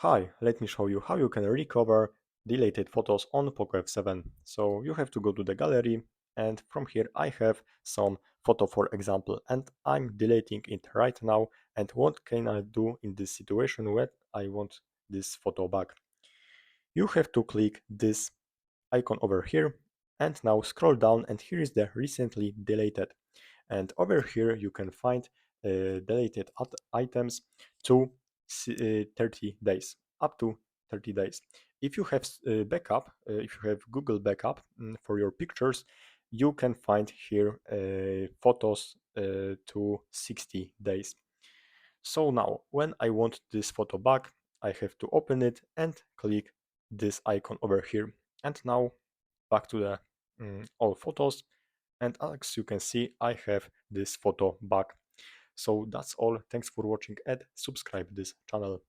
Hi, let me show you how you can recover deleted photos on POCO F7. So you have to go to the gallery, and from here I have some photo for example, and I'm deleting it right now. And what can I do in this situation when I want this photo back? You have to click this icon over here and now scroll down, and here is the recently deleted, and over here you can find deleted items to 30 days, up to 30 days. If you have backup, if you have Google backup for your pictures, you can find here photos to 60 days. So now when I want this photo back, I have to open it and click this icon over here. And now back to the all photos, and as you can see I have this photo back. So that's all. Thanks for watching and subscribe this channel.